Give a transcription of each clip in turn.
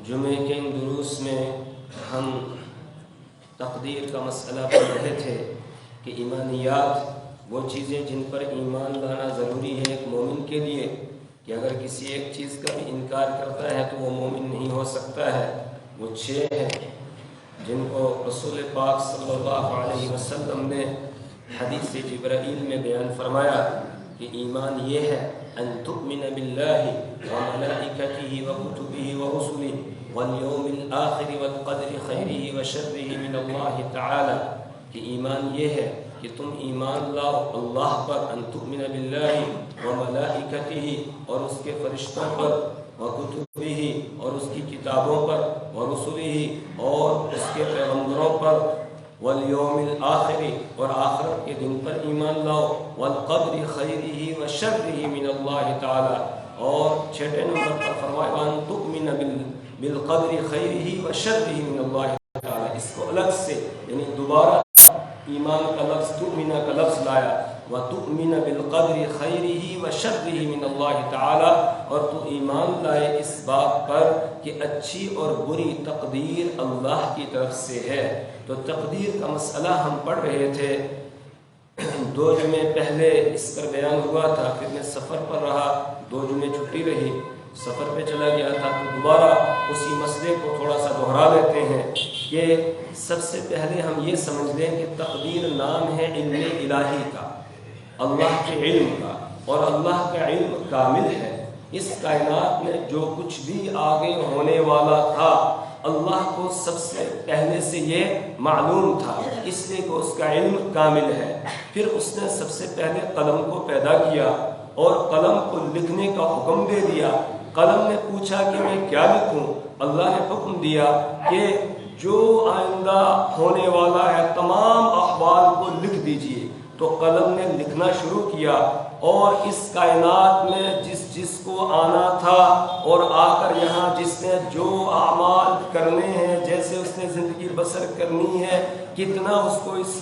جمعے کے ان دروس میں ہم تقدیر کا مسئلہ پڑھ رہے تھے کہ ایمانیات وہ چیزیں جن پر ایمان لانا ضروری ہے ایک مومن کے لیے، کہ اگر کسی ایک چیز کا بھی انکار کرتا ہے تو وہ مومن نہیں ہو سکتا ہے۔ وہ 6 ہیں جن کو رسول پاک صلی اللہ علیہ وسلم نے حدیث جبرائیل میں بیان فرمایا کہ ایمان یہ ہے ان تؤمن باللہ وملائکتہ وکتبہ ورسلہ والیوم الآخر والقدر خیرہ وشرہ من اللہ تعالی، کہ ایمان یہ ہے کہ تم ایمان لاؤ اللہ پر، ان تؤمن باللہ وملائکتہ اور اس کے فرشتوں پر، وکتبہ اور اس کی کتابوں پر، ورسلہ اور اس کے پیغمبروں پر، والیوم الآخر اور آخرت کے دن پر ایمان لاؤ، والقدر خیرہ وشرہ من اللہ تعالی، اور 6 نمبر پر فرمایا وان تؤمن بالقدر خیرہ وشرہ من اللہ تعالی۔ اس کو الگ سے یعنی دوبارہ ایمان کا لفظ تؤمن کا لفظ لایا، وتؤمن بالقدر خیرہ وشرہ من اللہ تعالی، اور تو ایمان لائے اس بات پر کہ اچھی اور بری تقدیر اللہ کی طرف سے ہے۔ تو تقدیر کا مسئلہ ہم پڑھ رہے تھے، 2 جمعے پہلے اس پر بیان ہوا تھا، پھر میں سفر پر رہا، 2 جمعے چھٹی رہی، سفر پہ چلا گیا تھا، تو دوبارہ اسی مسئلے کو تھوڑا سا دہرا لیتے ہیں کہ سب سے پہلے ہم یہ سمجھ لیں کہ تقدیر نام ہے علم الہی کا، اللہ کے علم کا، اور اللہ کا علم کامل ہے۔ اس کائنات میں جو کچھ بھی آگے ہونے والا تھا اللہ کو سب سے پہلے سے یہ معلوم تھا، اس لیے کہ اس کا علم کامل ہے۔ پھر اس نے سب سے پہلے قلم کو پیدا کیا اور قلم کو لکھنے کا حکم دے دیا۔ قلم نے پوچھا کہ میں کیا لکھوں؟ اللہ نے حکم دیا کہ جو آئندہ ہونے والا ہے تمام احوال کو لکھ دیجئے۔ تو قلم نے لکھنا شروع کیا، اور اس کائنات میں جس کو آنا تھا اور آ کر یہاں جس نے جو اعمال کرنے ہیں، جیسے اس نے زندگی بسر کرنی ہے، کتنا اس کو اس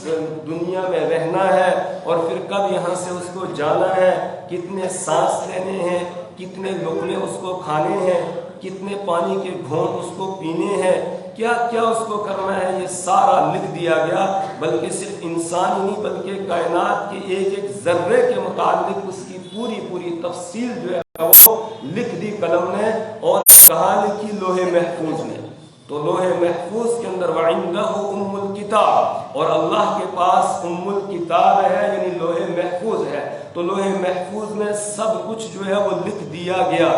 دنیا میں رہنا ہے، اور پھر کب یہاں سے اس کو جانا ہے، کتنے سانس لینے ہیں، کتنے لقمے اس کو کھانے ہیں، کتنے پانی کے گھونٹ اس کو پینے ہیں، کیا کیا اس کو کرنا ہے، یہ سارا لکھ دیا گیا۔ بلکہ صرف انسان ہی نہیں بلکہ کائنات کے ایک ایک ذرے کے متعلق اس کی پوری تفصیل جو ہے وہ لکھ دی قلم نے، اور کہاں لکھی؟ لوح محفوظ نے۔ تو لوح محفوظ کے اندر وَعِندَهُ أُمُّ الْكِتَابِ، اور اللہ کے پاس ام الکتاب ہے، یعنی لوح محفوظ ہے۔ تو لوح محفوظ میں سب کچھ جو ہے وہ لکھ دیا گیا۔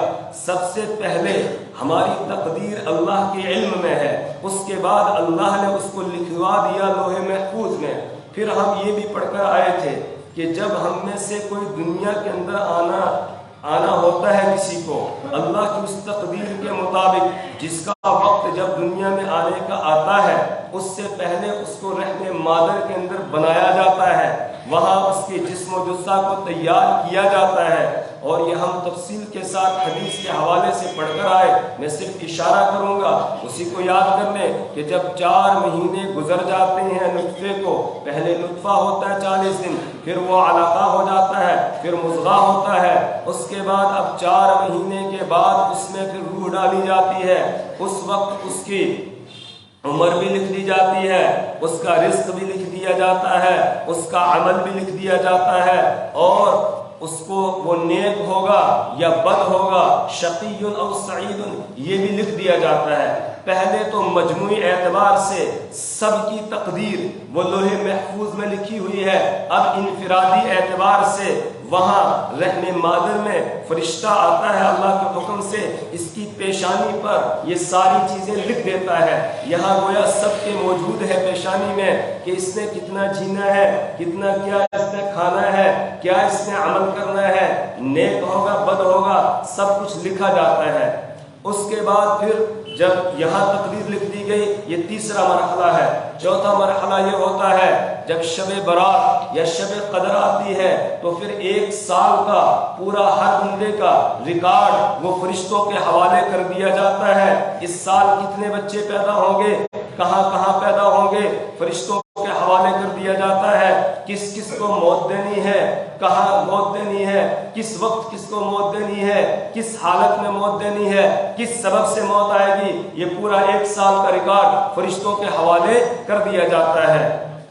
سب سے پہلے ہماری تقدیر اللہ کے علم میں ہے، اس کے بعد اللہ نے اس کو لکھوا دیا لوح محفوظ میں۔ پھر ہم یہ بھی پڑھ کر آئے تھے کہ جب ہم میں سے کوئی دنیا کے اندر آنا ہوتا ہے کسی کو، اللہ کی اس تقدیر کے مطابق جس کا وقت جب دنیا میں آنے کا آتا ہے، اس سے پہلے اس کو رحم مادر کے اندر بنایا جاتا ہے، وہاں اس کے جسم و جثہ کو تیار کیا جاتا ہے، اور یہ ہم تفصیل کے ساتھ حدیث کے حوالے سے پڑھ کر آئے۔ میں صرف اشارہ کروں گا، اسی کو یاد کر لیں کہ جب 4 مہینے گزر جاتے ہیں نطفے کو، پہلے نطفہ ہوتا ہے 40 دن، پھر وہ علقہ ہو جاتا ہے، پھر مضغہ ہوتا ہے، اس کے بعد اب 4 مہینے کے بعد اس میں پھر روح ڈالی جاتی ہے۔ اس وقت اس کی عمر بھی لکھ دی جاتی ہے، اس کا رزق بھی لکھ دیا جاتا ہے، اس کا عمل بھی لکھ دیا جاتا ہے، اور اس کو وہ نیک ہوگا یا بد ہوگا، شقی او سعید، یہ بھی لکھ دیا جاتا ہے۔ پہلے تو مجموعی اعتبار سے سب کی تقدیر وہ لوح محفوظ میں لکھی ہوئی ہے، اب انفرادی اعتبار سے وہاں رحم مادر میں فرشتہ آتا ہے اللہ کے حکم سے، اس کی پیشانی پر یہ ساری چیزیں لکھ دیتا ہے۔ یہاں گویا سب کے موجود ہے پیشانی میں کہ اس نے کتنا جینا ہے، کتنا کیا اس نے کھانا ہے، کیا اس نے عمل کرنا ہے، نیک ہوگا بد ہوگا، سب کچھ لکھا جاتا ہے۔ اس کے بعد پھر جب یہاں تقدیر لکھ دی گئی، یہ تیسرا مرحلہ ہے۔ چوتھا مرحلہ یہ ہوتا ہے جب شب برات یا شب قدر آتی ہے، تو پھر 1 سال کا پورا ہر بندے کا ریکارڈ وہ فرشتوں کے حوالے کر دیا جاتا ہے۔ اس سال کتنے بچے پیدا ہوں گے، کہاں کہاں پیدا ہوں گے، فرشتوں کے حوالے کر دیا جاتا ہے۔ کس کس کو موت دینی ہے، کہاں موت دینی ہے، کس وقت کس کو موت دینی ہے، کس حالت میں موت دینی ہے، کس سبب سے موت آئے گی، یہ پورا 1 سال کا ریکارڈ فرشتوں کے حوالے کر دیا جاتا ہے۔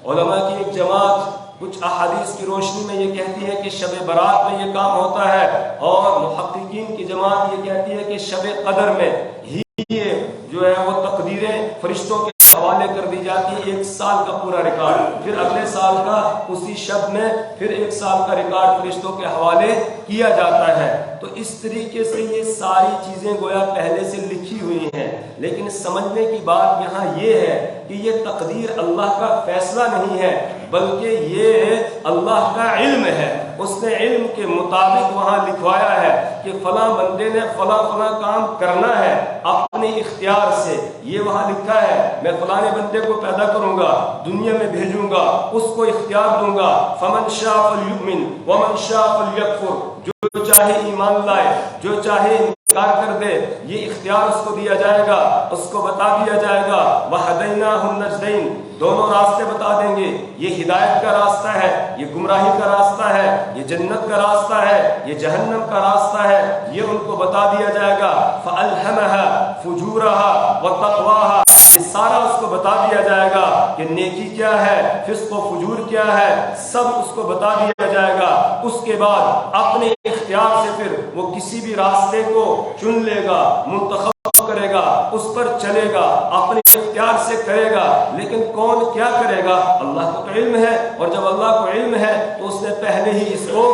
علماء کی ایک جماعت کچھ احادیث کی روشنی میں یہ کہتی ہے کہ شب برات میں یہ کام ہوتا ہے، اور محققین کی جماعت یہ کہتی ہے کہ شب قدر میں ہی یہ جو ہے وہ تقدیریں فرشتوں کے حوالے کر دی جاتی ہے۔ 1 سال کا پورا ریکارڈ، پھر اگلے سال کا اسی شب میں پھر 1 سال کا ریکارڈ فرشتوں کے حوالے کیا جاتا ہے۔ تو اس طریقے سے یہ ساری چیزیں گویا پہلے سے لکھی ہوئی ہیں، لیکن سمجھنے کی بات یہاں یہ ہے کہ یہ تقدیر اللہ کا فیصلہ نہیں ہے، بلکہ یہ اللہ کا علم ہے۔ اس نے علم کے مطابق وہاں لکھوایا ہے کہ فلاں بندے نے فلاں فلاں کام کرنا ہے اپنے اختیار سے، یہ وہاں لکھا ہے میں فلاں بندے کو پیدا کروں گا، دنیا میں بھیجوں گا، اس کو اختیار دوں گا، فمن شاء فلیؤمن ومن شاء فلیکفر، جو چاہے ایمان لائے، جو چاہے انکار کر دے، یہ اختیار اس کو دیا جائے گا، اس کو بتا دیا جائے گا۔ وَهَدَيْنَاهُ النَّجْدَيْنِ، دونوں راستے بتا دیں گے، یہ ہدایت کا راستہ ہے، یہ گمراہی کا راستہ ہے، یہ جنت کا راستہ ہے، یہ جہنم کا راستہ ہے، یہ ان کو بتا دیا جائے گا۔ فَأَلْهَمَهَا فُجُورَهَا وَتَقْوَاهَا، یہ سارا اس کو بتا دیا جائے گا کہ نیکی کیا ہے، فسق و فجور کیا ہے، سب اس کو بتا دیا جائے گا۔ اس کے بعد اپنے اختیار سے پھر وہ کسی بھی راستے کو چن لے گا، منتخب کرے گا، اس پر چلے گا، اپنے اختیار سے کرے گا، لیکن کون کیا کرے گا اللہ کو تو علم ہے، اور جب اللہ کو علم ہے تو اس نے پہلے ہی اس کو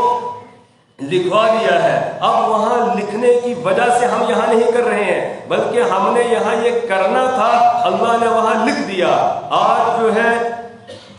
لکھوا دیا ہے۔ اب وہاں لکھنے کی وجہ سے ہم یہاں نہیں کر رہے ہیں، بلکہ ہم نے یہاں یہ کرنا تھا، اللہ نے وہاں لکھ دیا۔ آج جو ہے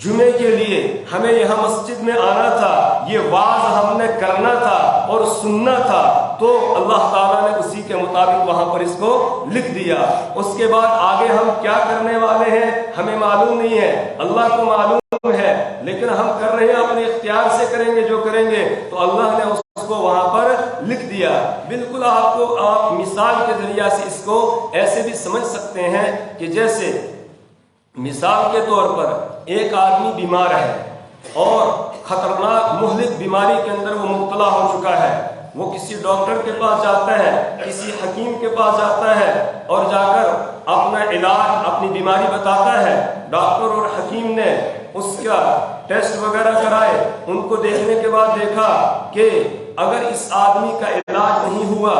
جمعے کے لیے ہمیں یہاں مسجد میں آنا تھا، یہ واعظ ہم نے کرنا تھا اور سننا تھا، تو اللہ تعالیٰ نے اسی کے مطابق وہاں پر اس کو لکھ دیا۔ اس کے بعد آگے ہم کیا کرنے والے ہیں ہمیں معلوم نہیں ہے، اللہ کو معلوم ہے، لیکن ہم کر رہے ہیں اپنے اختیار سے کریں گے جو کریں گے، تو اللہ نے اس کو وہاں پر لکھ دیا۔ بالکل آپ مثال کے ذریعے سے اس کو ایسے بھی سمجھ سکتے ہیں کہ جیسے مثال کے طور پر ایک آدمی بیمار ہے اور خطرناک مہلک بیماری کے اندر وہ مبتلا ہو چکا ہے، وہ کسی ڈاکٹر کے پاس جاتا ہے، کسی حکیم کے پاس جاتا ہے اور جا کر اپنا علاج، اپنی بیماری بتاتا ہے۔ ڈاکٹر اور حکیم نے اس کا ٹیسٹ وغیرہ کرائے، ان کو دیکھنے کے بعد دیکھا کہ اگر اس آدمی کا علاج نہیں ہوا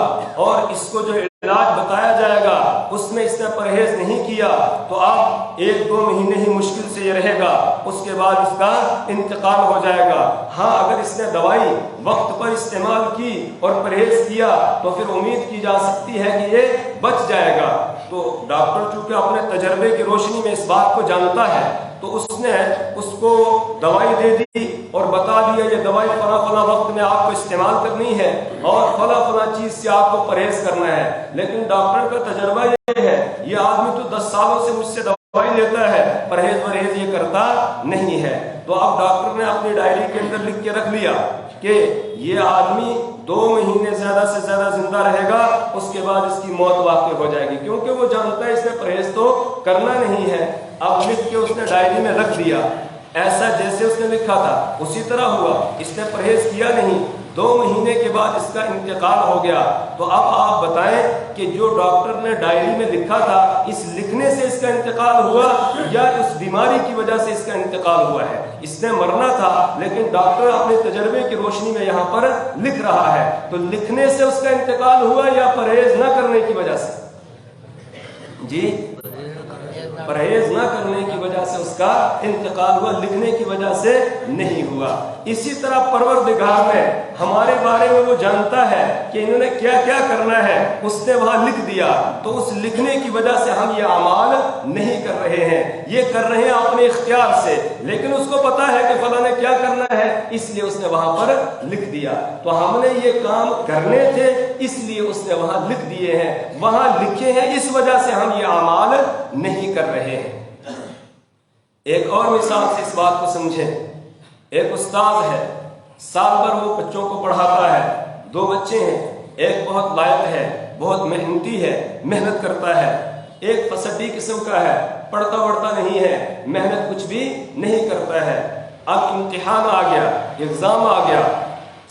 اور اس کو جو علاج بتایا جائے گا اس میں اس نے پرہیز نہیں کیا تو اب 1-2 مہینے ہی مشکل سے یہ رہے گا، اس کے بعد اس کا انتقال ہو جائے گا۔ ہاں اگر اس نے دوائی وقت پر استعمال کی اور پرہیز کیا تو پھر امید کی جا سکتی ہے کہ یہ بچ جائے گا۔ تو ڈاکٹر چونکہ اپنے تجربے کی روشنی میں اس بات کو جانتا ہے تو اس نے اس کو دوائی دے دی اور بتا دیا یہ دوائی فلاں فلاں وقت میں آپ کو استعمال کرنی ہے اور فلاں فلاں چیز سے آپ کو پرہیز کرنا ہے۔ لیکن ڈاکٹر کا تجربہ یہ ہے، یہ آدمی تو 10 سالوں سے مجھ سے دوائی لیتا ہے، پرہیز یہ کرتا نہیں ہے۔ تو اب ڈاکٹر نے اپنی ڈائری کے اندر لکھ کے رکھ لیا کہ یہ آدمی 2 مہینے زیادہ سے زیادہ زندہ رہے گا، اس کے بعد اس کی موت واقع ہو جائے گی، کیونکہ وہ جانتا ہے اس نے پرہیز تو کرنا نہیں ہے۔ اب لکھ کے اس نے ڈائری میں رکھ دیا، ایسا جیسے اس نے لکھا تھا اسی طرح ہوا، اس نے پرہیز کیا نہیں، 2 مہینے کے بعد اس کا انتقال ہو گیا۔ تو اب آپ بتائیں کہ جو ڈاکٹر نے ڈائری میں لکھا تھا اس لکھنے سے اس کا انتقال ہوا یا اس بیماری کی وجہ سے اس کا انتقال ہوا ہے؟ اس نے مرنا تھا لیکن ڈاکٹر اپنے تجربے کی روشنی میں یہاں پر لکھ رہا ہے، تو لکھنے سے اس کا انتقال ہوا یا پرہیز نہ کرنے کی وجہ سے؟ جی پرہیز نہ کرنے کی وجہ سے اس کا انتقال ہوا، لکھنے کی وجہ سے نہیں ہوا۔ اسی طرح پروردگار نے ہمارے بارے میں وہ جانتا ہے کہ انہوں نے کیا کیا کرنا ہے، اس نے وہاں لکھ دیا، تو اس لکھنے کی وجہ سے ہم یہ اعمال نہیں کر رہے ہیں، یہ کر رہے ہیں اپنے اختیار سے، لیکن اس کو پتا ہے کہ فلاں نے کیا کرنا ہے اس لیے اس نے وہاں پر لکھ دیا۔ تو ہم نے یہ کام کرنے تھے اس لیے اس نے وہاں لکھ دیے ہیں، وہاں لکھے ہیں، اس وجہ سے ہم یہ اعمال نہیں کر رہے ہیں۔ ایک اور مثال سے اس بات کو سمجھیں۔ ایک استاد ہے، سال بھر وہ بچوں کو پڑھاتا ہے، 2 بچے ہیں، ایک بہت لائق ہے، بہت محنتی ہے، محنت کرتا ہے، ایک فسٹی قسم کا ہے، پڑھتا وڑھتا نہیں ہے، محنت کچھ بھی نہیں کرتا ہے۔ اب امتحان آ گیا، ایگزام آ گیا،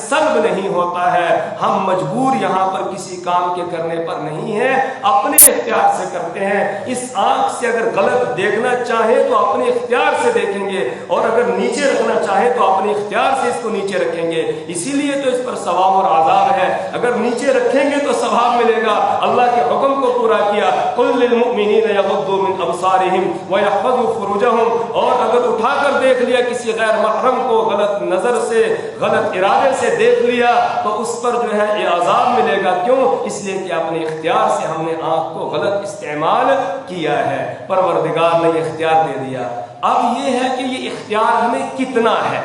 سلب نہیں ہوتا ہے. ہم مجبور یہاں پر کسی کام کے کرنے پر نہیں ہیں، اپنے اختیار سے کرتے ہیں. اس آنکھ سے اگر غلط دیکھنا چاہے تو اپنے اختیار سے دیکھیں گے، اور اگر نیچے رکھنا چاہے تو اپنے اختیار سے اس کو نیچے رکھیں گے. اسی لیے تو اس پر ثواب اور عذاب ہے. اگر نیچے رکھیں گے تو ثواب ملے گا، اللہ کے حکم کو پورا کیا. قل للمؤمنین یغضوا من ابصارهم ويحفظوا فروجهم. اور اگر اٹھا کر دیکھ لیا کسی غیر محرم کو، غلط نظر سے، غلط ارادے سے دیکھ لیا، تو اس پر جو ہے یہ عذاب ملے گا. کیوں؟ اس لیے کہ اپنے اختیار سے ہم نے آنکھ کو غلط استعمال کیا ہے. پروردگار نے یہ اختیار دے دیا. اب یہ ہے کہ یہ اختیار ہمیں کتنا ہے.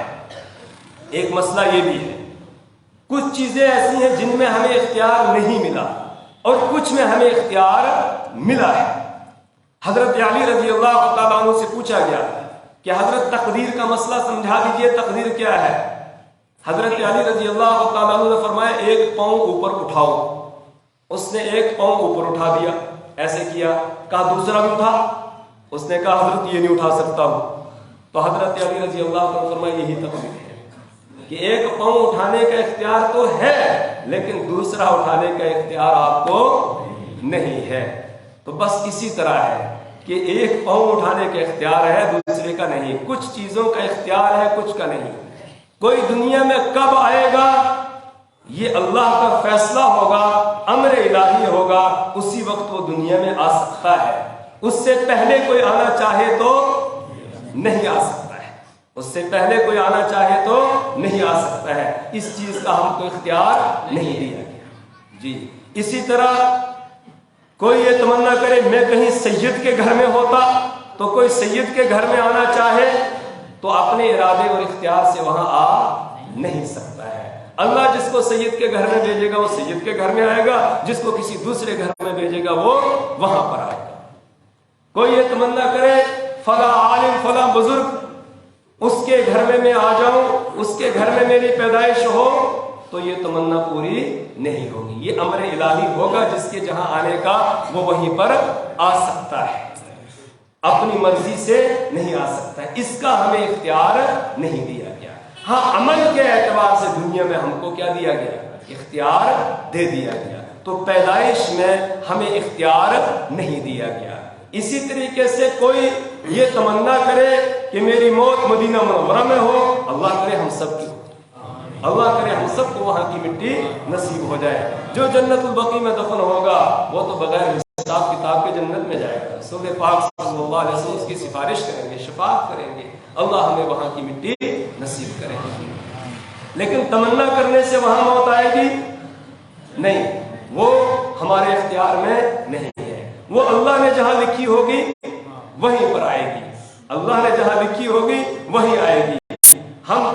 ایک مسئلہ یہ بھی ہے، کچھ چیزیں ایسی ہیں جن میں ہمیں اختیار نہیں ملا اور کچھ میں ہمیں اختیار ملا ہے. حضرت علی رضی اللہ تعالیٰ عنہ سے پوچھا گیا کہ حضرت تقدیر کا مسئلہ سمجھا دیجئے، تقدیر کیا ہے؟ حضرت علی رضی اللہ تعالیٰ عنہ نے فرمایا ایک پاؤں اوپر اٹھاؤ. اس نے ایک پاؤں اوپر اٹھا دیا، ایسے کیا. کہا دوسرا بھی اٹھا. اس نے کہا حضرت یہ نہیں اٹھا سکتا ہوں. تو حضرت علی رضی اللہ عنہ نے فرمایا یہی تقدیر ہے کہ ایک پاؤں اٹھانے کا اختیار تو ہے لیکن دوسرا اٹھانے کا اختیار آپ کو نہیں ہے. تو بس اسی طرح ہے کہ ایک پاؤں اٹھانے کا اختیار ہے، دوسرے کا نہیں. کچھ چیزوں کا اختیار ہے، کچھ کا نہیں. کوئی دنیا میں کب آئے گا یہ اللہ کا فیصلہ ہوگا، امر الہی ہوگا، اسی وقت وہ دنیا میں آ سکتا ہے. اس سے پہلے کوئی آنا چاہے تو نہیں آ سکتا ہے. اس سے پہلے کوئی آنا چاہے تو نہیں آ سکتا ہے. اس چیز کا ہم کو اختیار نہیں دیا گیا. جی اسی طرح کوئی یہ تمنا کرے میں کہیں سید کے گھر میں ہوتا تو کوئی سید کے گھر میں آنا چاہے تو اپنے ارادے اور اختیار سے وہاں آ نہیں سکتا ہے. اللہ جس کو سید کے گھر میں بھیجے گا وہ سید کے گھر میں آئے گا، جس کو کسی دوسرے گھر میں بھیجے گا وہ وہاں پر آئے گا. کوئی یہ تمنا کرے فلاں عالم فلاں بزرگ اس کے گھر میں آ جاؤں، اس کے گھر میں میری پیدائش ہو، تو یہ تمنا پوری نہیں ہوگی. یہ امر الہی ہوگا، جس کے جہاں آنے کا وہ وہیں پر آ سکتا ہے، اپنی مرضی سے نہیں آ سکتا ہے. اس کا ہمیں اختیار نہیں دیا گیا. ہاں عمل کے اعتبار سے دنیا میں ہم کو کیا دیا گیا؟ اختیار دے دیا گیا. تو پیدائش میں ہمیں اختیار نہیں دیا گیا. اسی طریقے سے کوئی یہ تمنا کرے کہ میری موت مدینہ منورہ میں ہو، اللہ کرے ہم سب کی، اللہ کرے ہم سب کو وہاں کی مٹی نصیب ہو جائے. جو جنت البقیع میں دفن ہوگا وہ تو بغیر حساب کتاب کے جنت میں جائے گا. رسول پاک صلی اللہ علیہ وسلم اس کی سفارش کریں گے، شفاعت کریں گے، اللہ ہمیں وہاں کی مٹی نصیب کرے. لیکن تمنا کرنے سے وہاں موت آئے گی نہیں، وہ ہمارے اختیار میں نہیں ہے. وہ اللہ نے جہاں لکھی ہوگی وہیں پر آئے گی. اللہ نے جہاں لکھی ہوگی وہیں آئے گی. ہم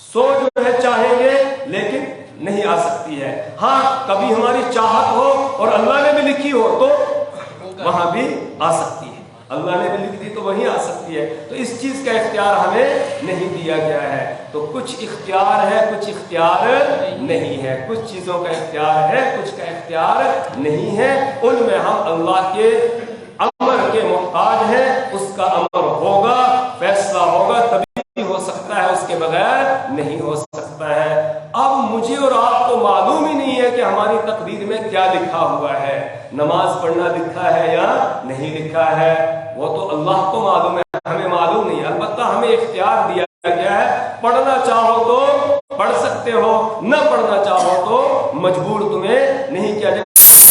سو جو ہے چاہیں گے لیکن نہیں آ سکتی ہے. ہاں کبھی ہماری چاہت ہو اور اللہ نے بھی لکھی ہو تو وہاں بھی آ سکتی ہے. اللہ نے بھی لکھ دی تو وہیں آ سکتی ہے. تو اس چیز کا اختیار ہمیں نہیں دیا گیا ہے. تو کچھ اختیار ہے، کچھ اختیار نہیں ہے. کچھ چیزوں کا اختیار ہے، کچھ کا اختیار نہیں ہے. ان میں ہم اللہ کے امر کے محتاج ہیں. اس کا امر ہوگا، فیصلہ ہوگا تبھی ہو سکتا ہے، اس کے بغیر نہیں ہو سکتا ہے. اب مجھے اور آپ کو معلوم ہی نہیں ہے کہ ہماری تقدیر میں کیا لکھا ہوا ہے. نماز پڑھنا لکھا ہے یا نہیں لکھا ہے وہ تو اللہ کو معلوم ہے، ہمیں معلوم نہیں. البتہ ہمیں اختیار دیا گیا ہے. پڑھنا چاہو تو پڑھ سکتے ہو، نہ پڑھنا چاہو تو مجبور تمہیں نہیں کیا جائے.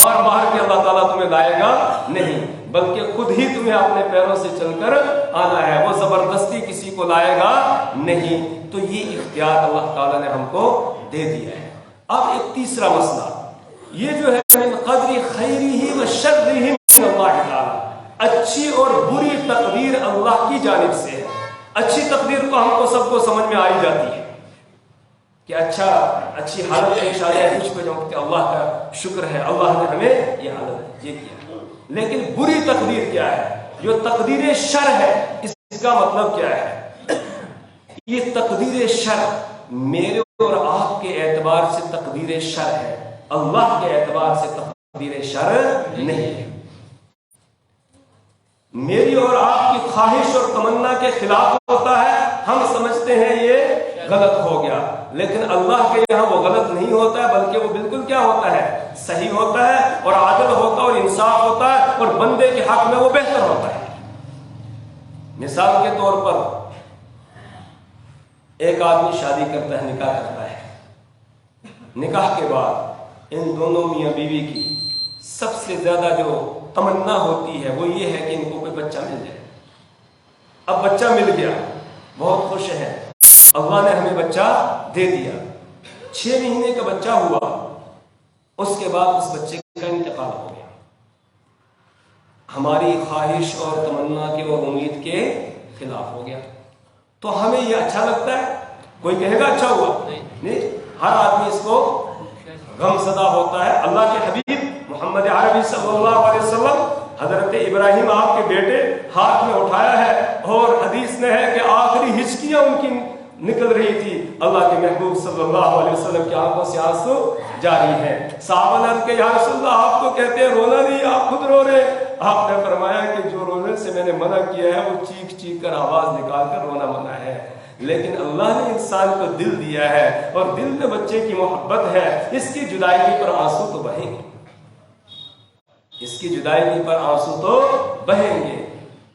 اور باہر کے اللہ تعالیٰ تمہیں لائے گا نہیں، بلکہ خود ہی تمہیں اپنے پیروں سے چل کر آنا ہے. وہ زبردستی کسی کو لائے گا نہیں. تو یہ اختیار اللہ تعالیٰ نے ہم کو دے دیا ہے. اب ایک تیسرا مسئلہ یہ جو ہے من قدر خیرہ و شرہ من اللہ تعالیٰ، اچھی اور بری تقدیر اللہ کی جانب سے ہے. اچھی تقدیر تو ہم کو سب کو سمجھ میں آ ہی جاتی ہے کہ اچھی حالت پیش آ جائے کچھ پہ جو کہ اللہ کا شکر ہے، اللہ نے ہمیں یہ حالت یہ کیا. لیکن بری تقدیر کیا ہے؟ جو تقدیر شر ہے اس کا مطلب کیا ہے؟ یہ تقدیر شر میرے اور آپ کے اعتبار سے تقدیر شر ہے، اللہ کے اعتبار سے تقدیر شر نہیں ہے. میری اور آپ کی خواہش اور تمنا کے خلاف ہوتا ہے، ہم سمجھتے ہیں یہ غلط ہو گیا، لیکن اللہ کے یہاں وہ غلط نہیں ہوتا ہے، بلکہ وہ بالکل کیا ہوتا ہے؟ صحیح ہوتا ہے اور عادل ہوتا ہے اور انصاف ہوتا ہے اور بندے کے حق میں وہ بہتر ہوتا ہے۔ مثال کے طور پر ایک آدمی شادی کرتا ہے، نکاح کرتا ہے، نکاح کے بعد ان دونوں میاں بیوی کی سب سے زیادہ جو تمنا ہوتی ہے وہ یہ ہے کہ ان کو کوئی بچہ مل جائے۔ اب بچہ مل گیا، بہت خوش ہیں، اللہ نے ہمیں بچہ دے دیا، 6 مہینے کا بچہ ہوا، اس کے بعد اس بچے کا انتقال ہو گیا، ہماری خواہش اور تمنا کے اور امید کے خلاف ہو گیا، تو ہمیں یہ اچھا لگتا ہے؟ کوئی کہے گا اچھا ہوا؟ نہیں، ہر آدمی اس کو غم زدہ ہوتا ہے۔ اللہ کے حبیب محمد عربی صلی اللہ علیہ وسلم حضرت ابراہیم آپ کے بیٹے ہاتھ میں اٹھایا ہے اور حدیث میں ہے کہ آخری ہچکیاں ان کی نکل رہی تھی، اللہ کے محبوب صلی اللہ علیہ وسلم کی آنکھوں سے آنسو جاری ہیں۔ صحابہ نے کہ یا رسول اللہ آپ تو کہتے ہیں رونا نہیں، آپ خود رو رہے۔ آپ نے فرمایا کہ جو رونے سے میں نے منع کیا ہے وہ چیخ چیخ کر آواز نکال کر رونا منع ہے، لیکن اللہ نے انسان کو دل دیا ہے اور دل میں بچے کی محبت ہے، اس کی جدائی پر آنسو تو بہیں گے، اس کی جدائی پر آنسو تو بہیں گے۔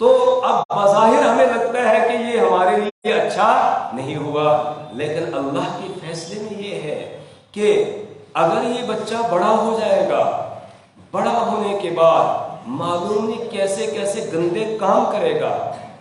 تو اب بظاہر ہمیں لگتا ہے کہ یہ ہمارے لیے اچھا نہیں ہوا، لیکن اللہ کے فیصلے میں یہ ہے کہ اگر یہ بچہ بڑا ہو جائے گا، بڑا ہونے کے بعد معلوم نہیں کیسے کیسے گندے کام کرے گا،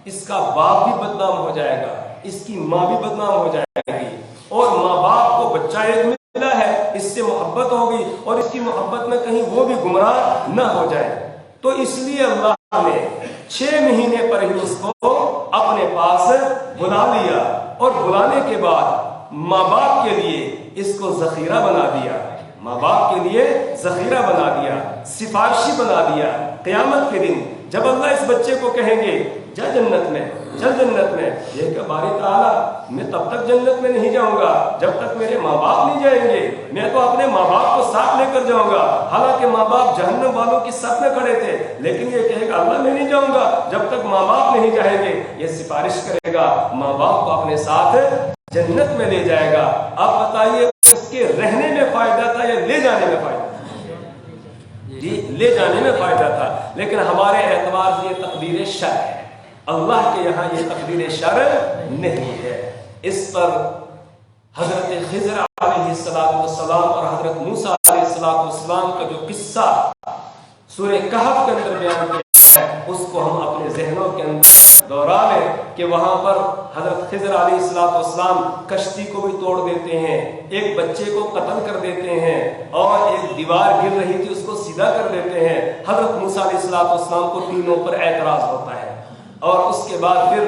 اس کا باپ بھی بدنام ہو جائے گا، اس کی ماں بھی بدنام ہو جائے گی، اور ماں باپ کو بچہ ایک ملا ہے، اس سے محبت ہوگی اور اس کی محبت میں کہیں وہ بھی گمراہ نہ ہو جائے، تو اس لیے اللہ نے 6 مہینے پر ہی اس کو اپنے پاس بلا لیا، اور بلانے کے بعد ماں باپ کے لیے اس کو ذخیرہ بنا دیا، ماں باپ کے لیے ذخیرہ بنا دیا، سفارشی بنا دیا۔ قیامت کے دن جب اللہ اس بچے کو کہیں گے جا جنت میں، چل جنت میں، یہ کہ باری تعالیٰ میں تب تک جنت میں نہیں جاؤں گا جب تک میرے ماں باپ نہیں جائیں گے، میں تو اپنے ماں باپ کو ساتھ لے کر جاؤں گا، حالانکہ ماں باپ جہنم والوں کی صف میں کھڑے تھے، لیکن یہ کہے گا اللہ میں نہیں جاؤں گا جب تک ماں باپ نہیں جائیں گے، یہ سفارش کرے گا، ماں باپ کو اپنے ساتھ جنت میں لے جائے گا۔ اب بتائیے اس کے رہنے میں فائدہ تھا یا لے جانے میں فائدہ تھا؟ جی لے جانے میں فائدہ تھا، لیکن ہمارے اعتبار سے یہ تقدیر شر ہے، اللہ کے یہاں یہ تقدیر شر نہیں ہے۔ اس پر حضرت خضر علیہ السلام اور حضرت موسیٰ علیہ السلام کا جو قصہ سورہ کہف کے اندر بیان کیا ہے، اس کو ہم اپنے ذہنوں کے اندر دوہرا لیں کہ وہاں پر حضرت خضر علیہ السلام کشتی کو بھی توڑ دیتے ہیں، ایک بچے کو قتل کر دیتے ہیں، اور ایک دیوار گر رہی تھی اس کو سیدھا کر دیتے ہیں۔ حضرت موسیٰ علیہ السلام کو تینوں پر اعتراض ہوتا ہے، اور اس کے بعد پھر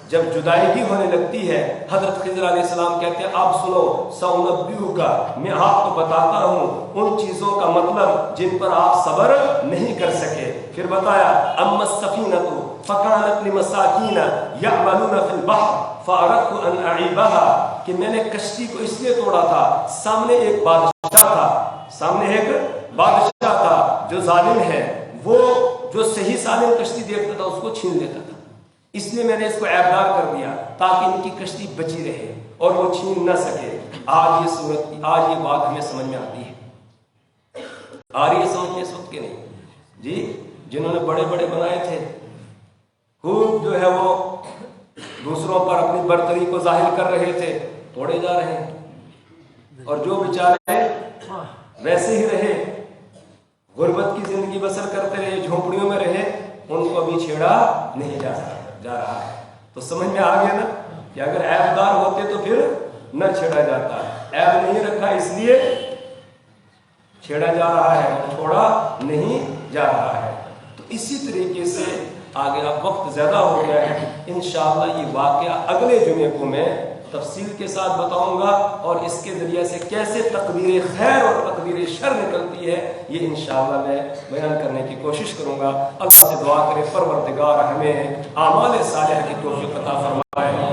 جب جدائیگی ہونے لگتی ہے، حضرت خضر علیہ السلام کہتے ہیں آپ سنو، سأنبئک، میں آپ کو بتاتا ہوں ان چیزوں کا مطلب جن پر آپ صبر نہیں کر سکے۔ پھر بتایا اما السفینۃ فکانت لمساکین یعملون فی البحر فاردت ان اعیبها، کہ میں نے کشتی کو اس لیے توڑا تھا، سامنے ایک بادشاہ تھا جو ظالم ہے، وہ جو صحیح سالم کشتی دیکھتا تھا اس کو چھین لیتا تھا، اس لیے میں نے اس کو عیبدار کر دیا تاکہ ان کی کشتی بچی رہے اور وہ چھین نہ سکے۔ آج یہ بات ہمیں سمجھ میں آتی ہے، آ رہی ہے سمجھ میں اس وقت کے نہیں؟ جی جنہوں نے بڑے بڑے بنائے تھے، خوب جو ہے وہ دوسروں پر اپنی برتری کو ظاہر کر رہے تھے، توڑے جا رہے ہیں، اور جو بیچارے ویسے ہی رہے، غربت کی زندگی بسر کرتے رہے، جھونپڑیوں میں رہے، ان کو ابھی چھیڑا نہیں جا رہا ہے۔ تو سمجھ میں آ گیا نا کہ اگر عیب دار ہوتے تو پھر نہ چھیڑا جاتا، عیب نہیں رکھا اس لیے چھیڑا جا رہا ہے، چھوڑا نہیں جا رہا ہے۔ تو اسی طریقے سے آگے اب وقت زیادہ ہو گیا ہے، انشاءاللہ یہ واقعہ اگلے جمعے کو میں تفصیل کے ساتھ بتاؤں گا، اور اس کے ذریعے سے کیسے تقدیر خیر اور تقدیر شر نکلتی ہے یہ انشاءاللہ میں بیان کرنے کی کوشش کروں گا۔ اللہ سے دعا کرے پروردگار ہمیں اعمال صالحہ کی توفیق عطا فرمائے۔